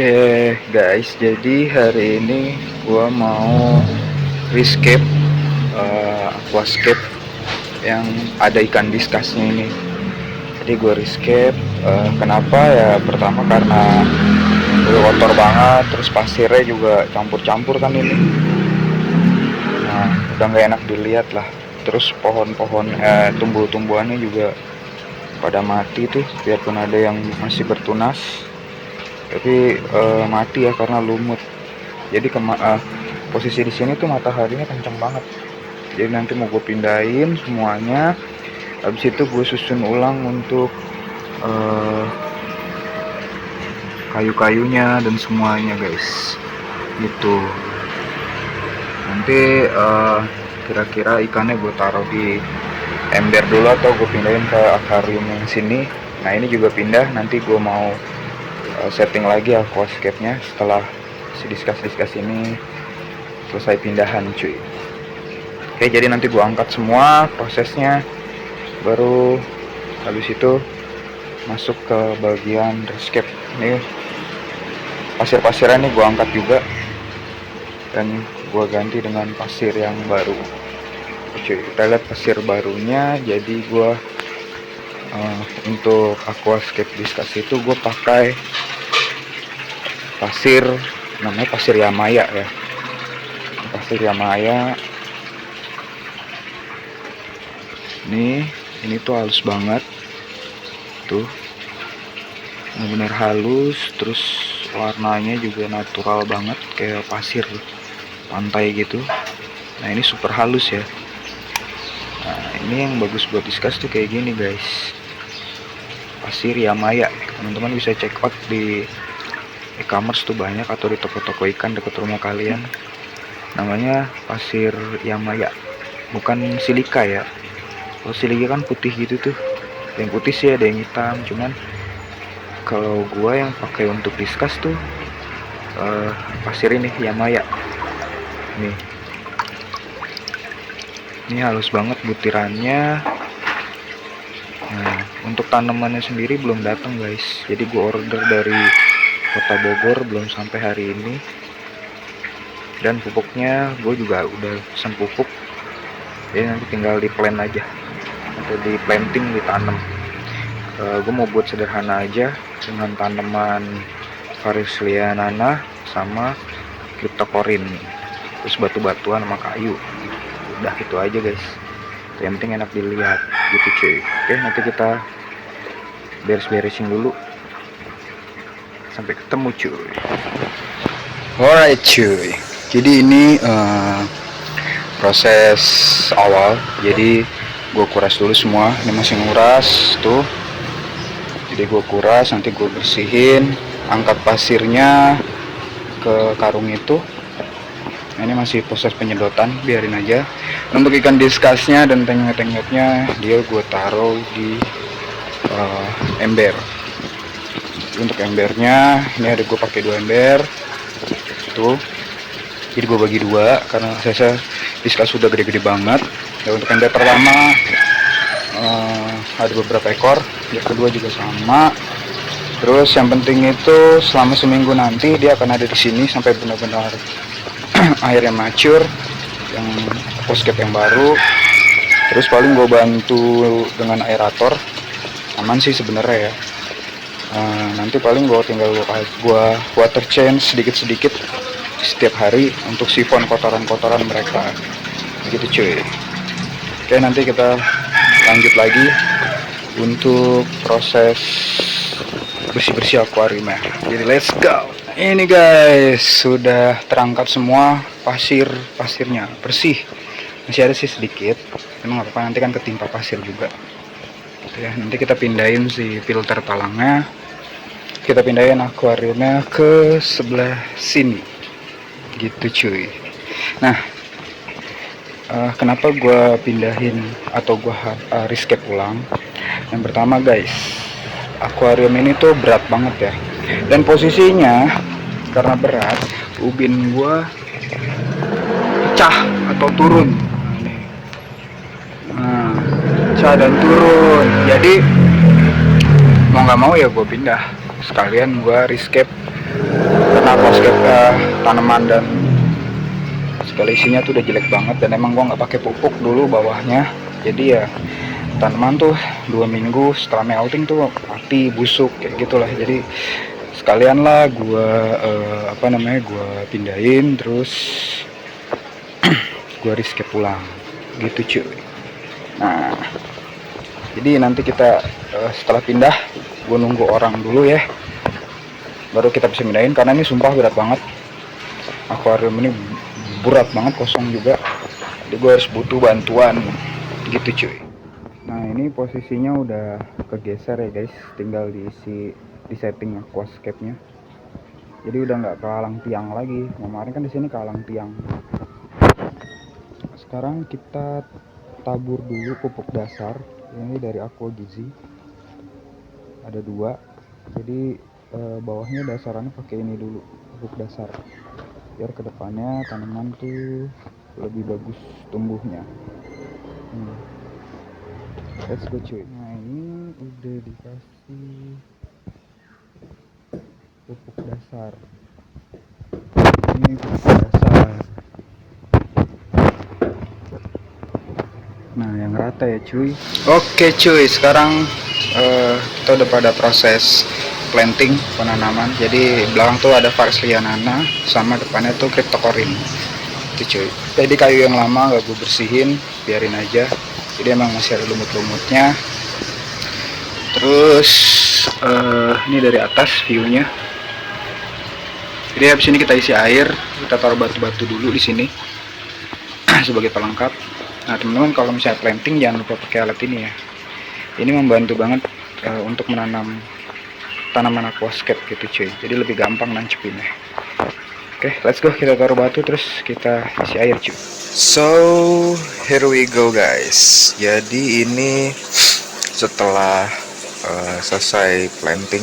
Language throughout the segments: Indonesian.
Oke guys, jadi hari ini gua mau rescape aquascape yang ada ikan discusnya ini. Jadi gua rescape, kenapa ya? Pertama karena udah kotor banget, terus pasirnya juga campur-campur kan ini. Nah, udah nggak enak dilihat lah. Terus pohon-pohon, tumbuh-tumbuhannya juga pada mati tuh, biarpun ada yang masih bertunas. Tapi mati ya karena lumut. Jadi posisi di sini tuh mataharinya kencang banget. Jadi nanti mau gue pindahin semuanya. Habis itu gue susun ulang untuk kayu-kayunya dan semuanya guys. Gitu. Nanti kira-kira ikannya gue taruh di ember dulu atau gue pindahin ke akuarium yang sini. Nah ini juga pindah. Nanti gue mau setting lagi aquascape-nya setelah si discuss ini selesai pindahan cuy. Oke, jadi nanti gua angkat semua prosesnya, baru habis itu masuk ke bagian rescape. Nih pasir-pasirnya nih gua angkat juga dan gua ganti dengan pasir yang baru cuy. Kita lihat pasir barunya. Jadi gua untuk aquascape discuss itu gue pakai pasir, namanya pasir Yamaya ya. Pasir Yamaya ini tuh halus banget tuh, benar-benar halus. Terus warnanya juga natural banget kayak pasir pantai gitu. Nah ini super halus ya. Nah ini yang bagus buat discuss tuh kayak gini guys, pasir Yamaya. Teman-teman bisa check out di e-commerce tuh banyak, atau di toko-toko ikan dekat rumah kalian. Namanya pasir Yamaya, bukan silika ya. Kalau silika kan putih gitu tuh, yang putih sih ada yang hitam. Cuman kalau gua yang pakai untuk discuss tuh pasir ini Yamaya nih. Ini halus banget butirannya. Nah untuk tanamannya sendiri belum datang guys, jadi gua order dari Kota Bogor, belum sampai hari ini. Dan pupuknya gue juga udah pesen pupuk, jadi nanti tinggal di plant aja atau di planting, ditanam. Gue mau buat sederhana aja dengan tanaman Varis lianana sama cryptocorin, terus batu-batuan sama kayu. Udah gitu aja guys, yang penting enak dilihat gitu cuy. Oke, nanti kita beres-beresin dulu. Sampai ketemu cuy. Alright cuy, jadi ini proses awal. Jadi gue kuras dulu semua. Ini masih nguras tuh. Jadi gue kuras, nanti gue bersihin, angkat pasirnya ke karung itu. Nah, ini masih proses penyedotan, biarin aja. Untuk ikan discusnya dan tengek-tengeknya dia gue taruh di ember. Untuk embernya ini ada, gue pakai 2 ember tuh. Jadi gue bagi 2 karena saya discuss sudah gede-gede banget. Dan untuk ember pertama ada beberapa ekor, yang kedua juga sama. Terus yang penting itu selama seminggu nanti dia akan ada di sini sampai benar-benar airnya mature, yang aquascape yang baru. Terus paling gue bantu dengan aerator, aman sih sebenarnya ya. Nanti paling gue tinggal gue water change sedikit-sedikit setiap hari untuk sifon kotoran-kotoran mereka gitu cuy. Oke, nanti kita lanjut lagi untuk proses bersih-bersih akuariumnya. Jadi let's go. Ini guys sudah terangkat semua pasirnya bersih. Masih ada sih sedikit, emang apa-apa, nanti kan ketimpa pasir juga ya. Nanti kita pindahin si filter talangnya, kita pindahin akuariumnya ke sebelah sini gitu cuy. Nah kenapa gue pindahin atau gue rescape ulang? Yang pertama guys, akuarium ini tuh berat banget ya, dan posisinya karena berat, ubin gue pecah atau turun. Nah, pecah dan turun, jadi mau nggak mau ya gue pindah. Sekalian gue rescape karena aquascape tanaman dan segala isinya tuh udah jelek banget, dan emang gua nggak pakai pupuk dulu bawahnya. Jadi ya tanaman tuh 2 minggu setelah melting tuh mati, busuk kayak gitulah. Jadi sekalian lah gua gua pindahin, terus gua rescape pulang gitu cuy. Nah, jadi nanti kita setelah pindah, gua nunggu orang dulu ya, baru kita bisa pindahin, karena ini sumpah berat banget. Akuarium ini berat banget, kosong juga, jadi gue harus butuh bantuan gitu cuy. Nah, ini posisinya udah kegeser ya guys, tinggal di setting aquascape nya, jadi udah nggak kehalang tiang lagi. Kemarin kan di sini kehalang tiang. Sekarang kita tabur dulu pupuk dasar, ini dari Aqua Gizi, ada 2. Jadi bawahnya dasarannya pakai ini dulu, pupuk dasar, biar kedepannya tanaman tuh lebih bagus tumbuhnya. Let's go cuy. Nah, ini udah dikasih pupuk dasar, ini pupuk dasar. Nah, yang rata ya cuy. Oke cuy, sekarang kita udah pada proses planting, penanaman. Jadi belakang tuh ada Varis lianana, sama depannya tuh Cryptocorin itu cuy. Jadi kayu yang lama gak gue bersihin, biarin aja, jadi emang masih ada lumut-lumutnya. Terus ini dari atas viewnya. Jadi habis ini kita isi air, kita taruh batu-batu dulu di sini sebagai pelengkap. Nah teman-teman, kalau misalnya planting jangan lupa pakai alat ini ya. Ini membantu banget untuk menanam tanaman aquascape gitu cuy. Jadi lebih gampang nancepinnya. Oke, let's go, kita taruh batu terus kita isi air cuy. So here we go guys. Jadi ini setelah selesai planting,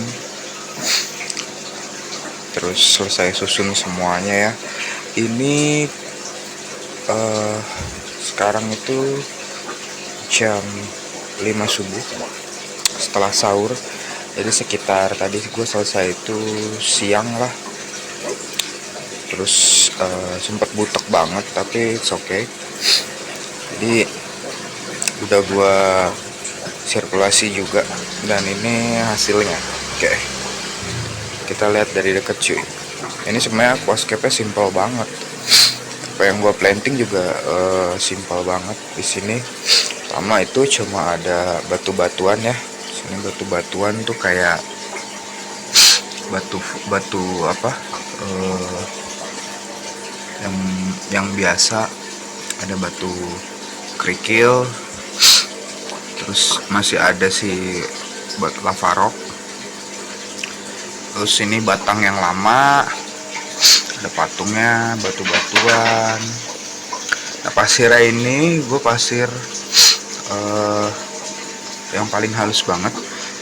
terus selesai susun semuanya ya. Ini sekarang itu jam 5 subuh setelah sahur. Jadi sekitar tadi gue selesai itu siang lah. Terus sempet butek banget, tapi it's okay. Jadi udah gua sirkulasi juga, dan ini hasilnya. Oke, kita lihat dari deket cuy. Ini sebenarnya aquascape-nya simple banget. Apa yang gua planting juga simple banget. Di sini pertama itu cuma ada batu-batuan ya. Sini batu-batuan tuh kayak batu apa? Yang biasa, ada batu kerikil, terus masih ada si batu lava rock, terus ini batang yang lama, ada patungnya, batu-batuan. Nah, pasirnya ini gue pasir yang paling halus banget,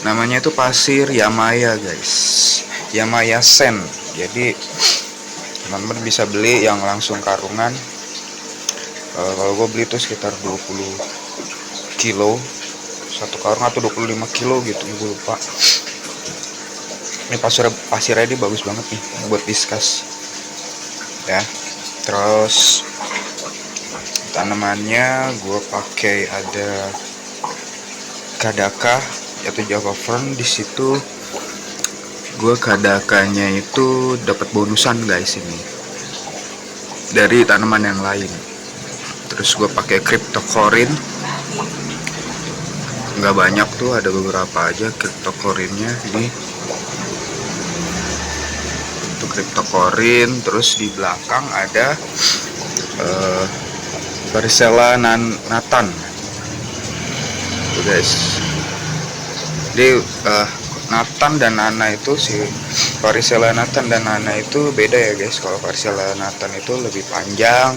namanya itu pasir Yamaya guys, Yamaya Sand. Jadi teman-teman bisa beli yang langsung karungan. Kalau gue beli itu sekitar 20 kilo satu karung, atau 25 kilo gitu, gue lupa. Ini pasirnya ini bagus banget nih buat diskus ya. Terus tanamannya gue pakai ada kadaka yaitu Java Fern. Di situ gue kadakanya itu dapat bonusan guys, ini dari tanaman yang lain. Terus gue pakai Cryptocorin, nggak banyak tuh, ada beberapa aja Cryptocorinnya. Ini itu Cryptocorin. Terus di belakang ada Varicella Nathan tuh guys. Jadi Nathan dan Nana itu, si Varicella Nathan dan Nana itu beda ya guys. Kalau Varicella Nathan itu lebih panjang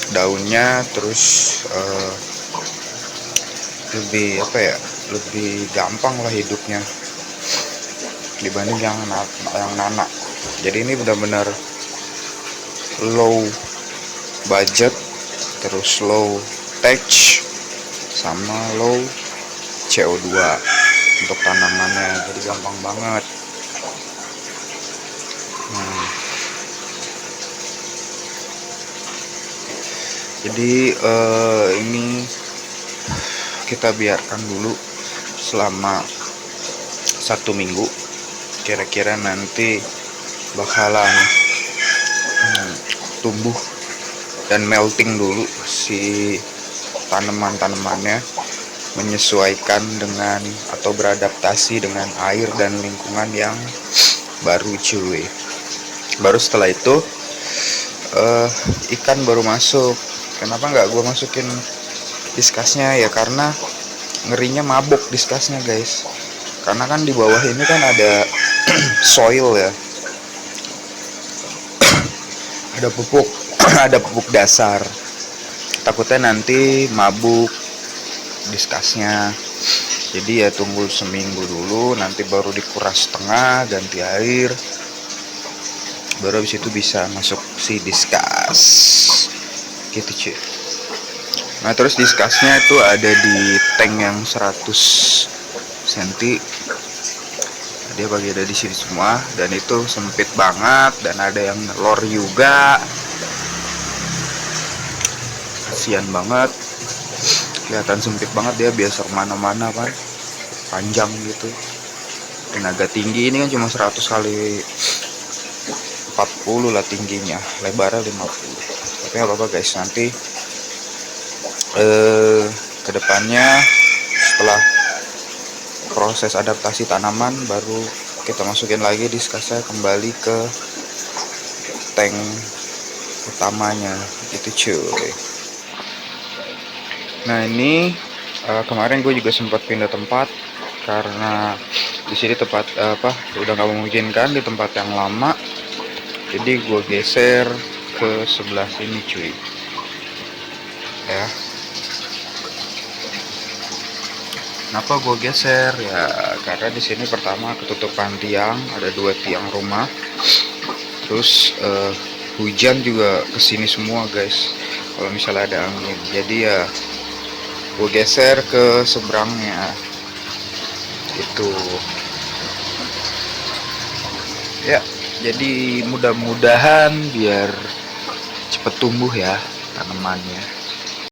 daunnya, terus lebih apa ya, lebih gampang lah hidupnya dibanding yang Nana. Jadi ini benar-benar low budget, terus low tech, sama low CO2 untuk tanamannya, jadi gampang banget. Jadi ini kita biarkan dulu selama 1 minggu, kira-kira nanti bakalan tumbuh dan melting dulu si tanaman-tanamannya, menyesuaikan dengan atau beradaptasi dengan air dan lingkungan yang baru cuy. Baru setelah itu ikan baru masuk. Kenapa nggak gue masukin diskasnya ya, karena ngerinya mabuk diskasnya guys, karena kan di bawah ini kan ada soil ya, ada pupuk ada pupuk dasar, takutnya nanti mabuk diskasnya. Jadi ya tunggu seminggu dulu, nanti baru dikuras setengah, ganti air, baru habis itu bisa masuk si diskas gitu cuy. Nah terus diskasnya itu ada di tank yang 100 cm, dia bagi ada di sini semua, dan itu sempit banget, dan ada yang nelor juga, kasian banget, kelihatan sempit banget, dia biasa kemana-mana kan, panjang gitu, tenaga tinggi. Ini kan cuma 100 kali 40 lah tingginya, lebarnya 50. Tapi nggak apa-apa guys, nanti kedepannya setelah proses adaptasi tanaman baru kita masukin lagi diskasnya kembali ke tank utamanya gitu cuy. Nah ini kemarin gue juga sempat pindah tempat karena di sini tempat udah nggak memungkinkan di tempat yang lama, jadi gue geser ke sebelah sini cuy ya. Kenapa gue geser ya, karena di sini pertama ketutupan tiang, ada 2 tiang rumah, terus hujan juga kesini semua guys kalau misalnya ada angin. Jadi ya gue geser ke seberangnya itu ya. Jadi mudah-mudahan biar cepet tumbuh ya tanamannya.